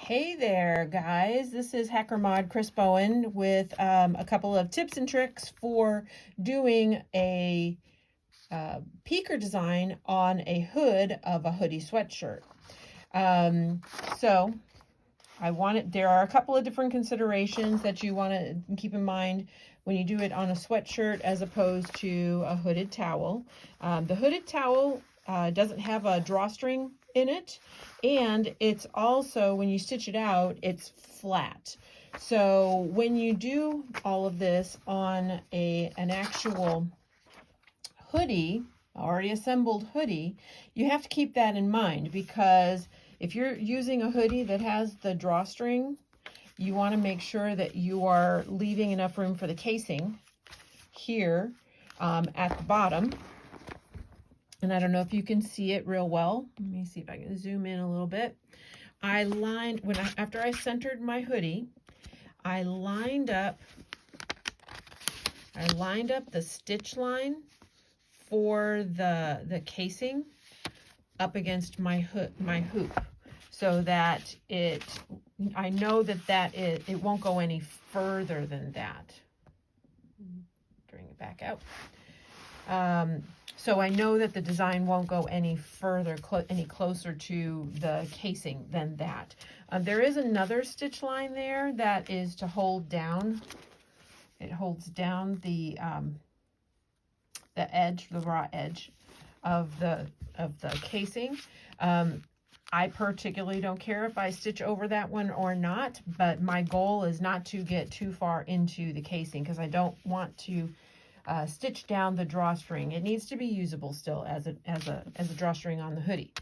Hey there, guys. This is Hacker Mod Chris Bowen with a couple of tips and tricks for doing a peaker design on a hood of a hoodie sweatshirt. So there are a couple of different considerations that you want to keep in mind when you do it on a sweatshirt as opposed to a hooded towel. The hooded towel doesn't have a drawstring in it, and it's also, when you stitch it out, it's flat. So when you do all of this on an actual hoodie, already assembled hoodie, you have to keep that in mind, because if you're using a hoodie that has the drawstring, you want to make sure that you are leaving enough room for the casing here at the bottom. And I don't know if you can see it real well. Let me see if I can zoom in a little bit. After I centered my hoodie, I lined up the stitch line for the casing up against my hoop, so that I know that it won't go any further than that. Bring it back out. So I know that the design won't go any further, any closer to the casing than that. There is another stitch line there that is to hold down. It holds down the edge, the raw edge of the casing. I particularly don't care if I stitch over that one or not, but my goal is not to get too far into the casing, because I don't want to stitch down the drawstring. It needs to be usable still as a drawstring on the hoodie.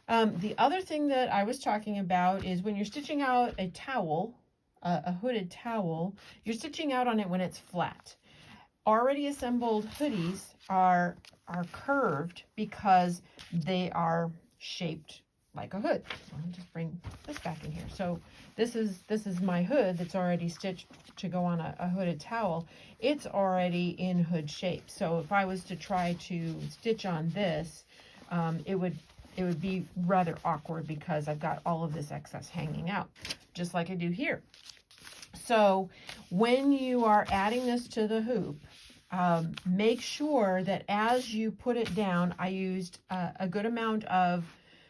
The other thing that I was talking about is when you're stitching out a towel, a hooded towel, you're stitching out on it when it's flat. Already assembled hoodies are curved because they are shaped like a hood. Let me just bring this back in here. So this is my hood that's already stitched to go on a hooded towel. It's already in hood shape. So if I was to try to stitch on this, it would be rather awkward, because I've got all of this excess hanging out, just like I do here. So when you are adding this to the hoop, make sure that as you put it down, I used a good amount of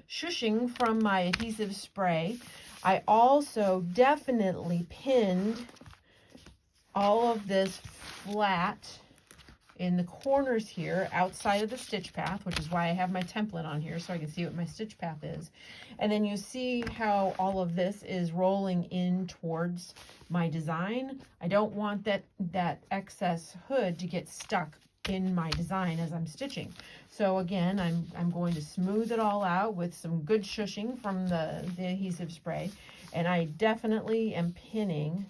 shushing from my adhesive spray. I also definitely pinned all of this flat in the corners here outside of the stitch path, which is why I have my template on here so I can see what my stitch path is. And then you see how all of this is rolling in towards my design. I don't want that excess hood to get stuck in my design as I'm stitching. So again, I'm going to smooth it all out with some good shushing from the adhesive spray, and I definitely am pinning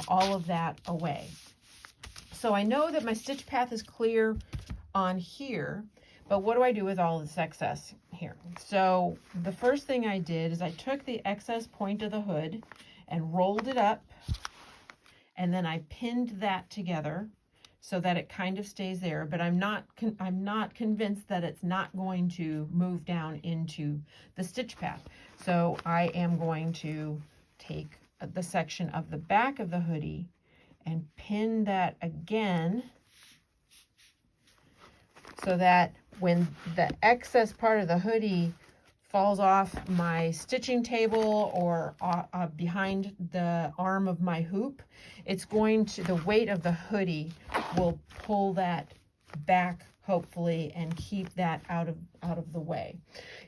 all of that away. So I know that my stitch path is clear on here, but what do I do with all this excess here? So the first thing I did is I took the excess point of the hood and rolled it up, and then I pinned that together so that it kind of stays there, but I'm not convinced that it's not going to move down into the stitch path. So I am going to take the section of the back of the hoodie and pin that again, so that when the excess part of the hoodie falls off my stitching table or behind the arm of my hoop, the weight of the hoodie will pull that back, hopefully, and keep that out of the way.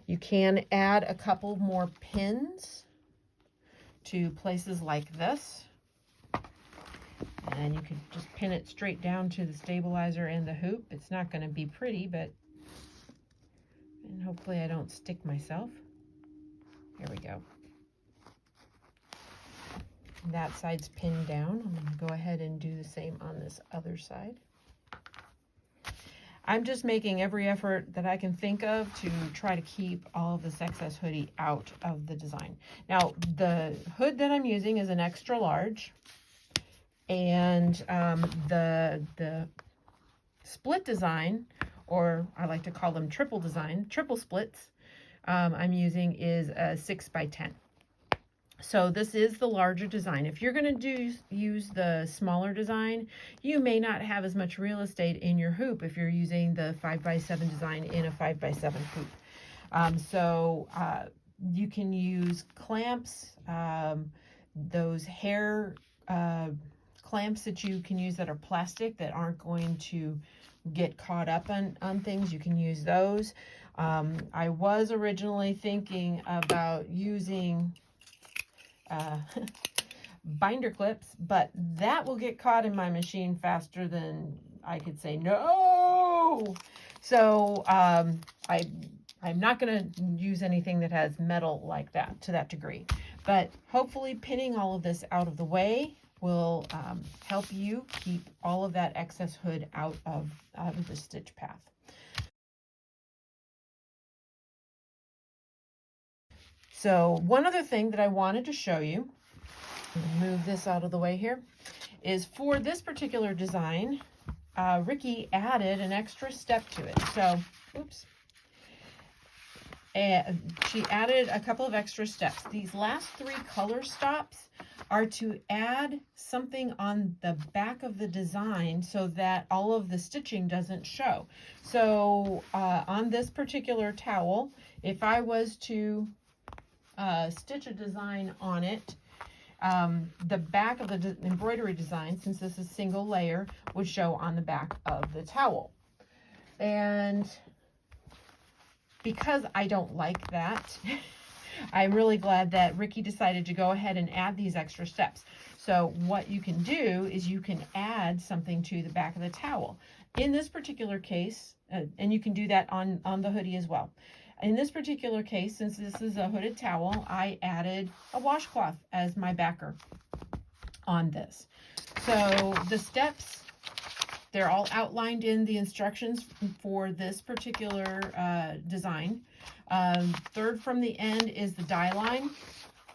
You can add a couple more pins to places like this, and you can just pin it straight down to the stabilizer and the hoop. It's not going to be pretty, and hopefully I don't stick myself. There we go. That side's pinned down. I'm going to go ahead and do the same on this other side. I'm just making every effort that I can think of to try to keep all of this excess hoodie out of the design. Now, the hood that I'm using is an extra large, and the split design, or I like to call them triple splits, I'm using is a 6 by 10. So this is the larger design. If you're going to use the smaller design, you may not have as much real estate in your hoop if you're using the 5x7 design in a 5x7 hoop. You can use clamps, those hair clamps that you can use that are plastic that aren't going to get caught up on things. You can use those. I was originally thinking about using binder clips, but that will get caught in my machine faster than I could say no. So I'm not going to use anything that has metal like that to that degree, but hopefully pinning all of this out of the way will help you keep all of that excess hood out of the stitch path. So one other thing that I wanted to show you, move this out of the way here, is for this particular design, Ricky added an extra step to it. So, oops. And she added a couple of extra steps. These last 3 color stops are to add something on the back of the design so that all of the stitching doesn't show. So on this particular towel, if I was to stitch a design on it, the back of the embroidery design, since this is single layer, would show on the back of the towel. And because I don't like that, I'm really glad that Ricky decided to go ahead and add these extra steps. So what you can do is you can add something to the back of the towel. In this particular case, and you can do that on the hoodie as well. In this particular case, since this is a hooded towel, I added a washcloth as my backer on this. So the steps, they're all outlined in the instructions for this particular design. Third from the end is the die line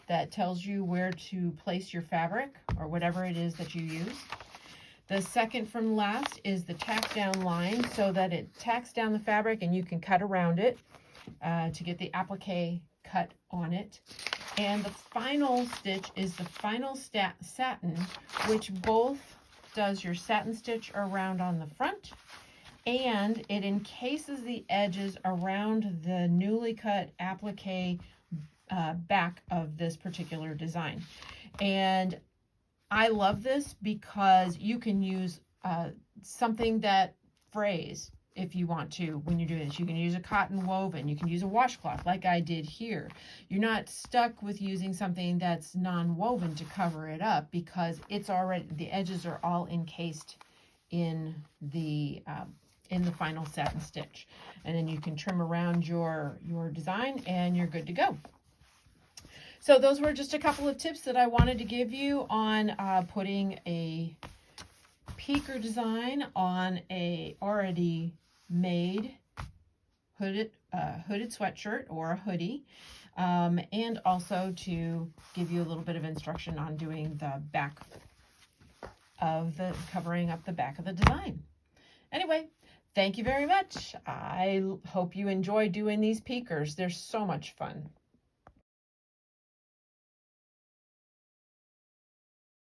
that tells you where to place your fabric or whatever it is that you use. The second from last is the tack down line so that it tacks down the fabric and you can cut around it to get the applique cut on it. And the final stitch is the final satin, which both does your satin stitch around on the front, and it encases the edges around the newly cut applique back of this particular design. And I love this because you can use something that frays if you want to when you're doing this. You can use a cotton woven, you can use a washcloth like I did here. You're not stuck with using something that's non-woven to cover it up because it's already, the edges are all encased in the final satin stitch. And then you can trim around your design and you're good to go. So those were just a couple of tips that I wanted to give you on putting a peaker design on a already made hooded sweatshirt or a hoodie, and also to give you a little bit of instruction on doing the back of the, covering up the back of the design. Anyway, thank you very much. I hope you enjoy doing these peakers. They're so much fun.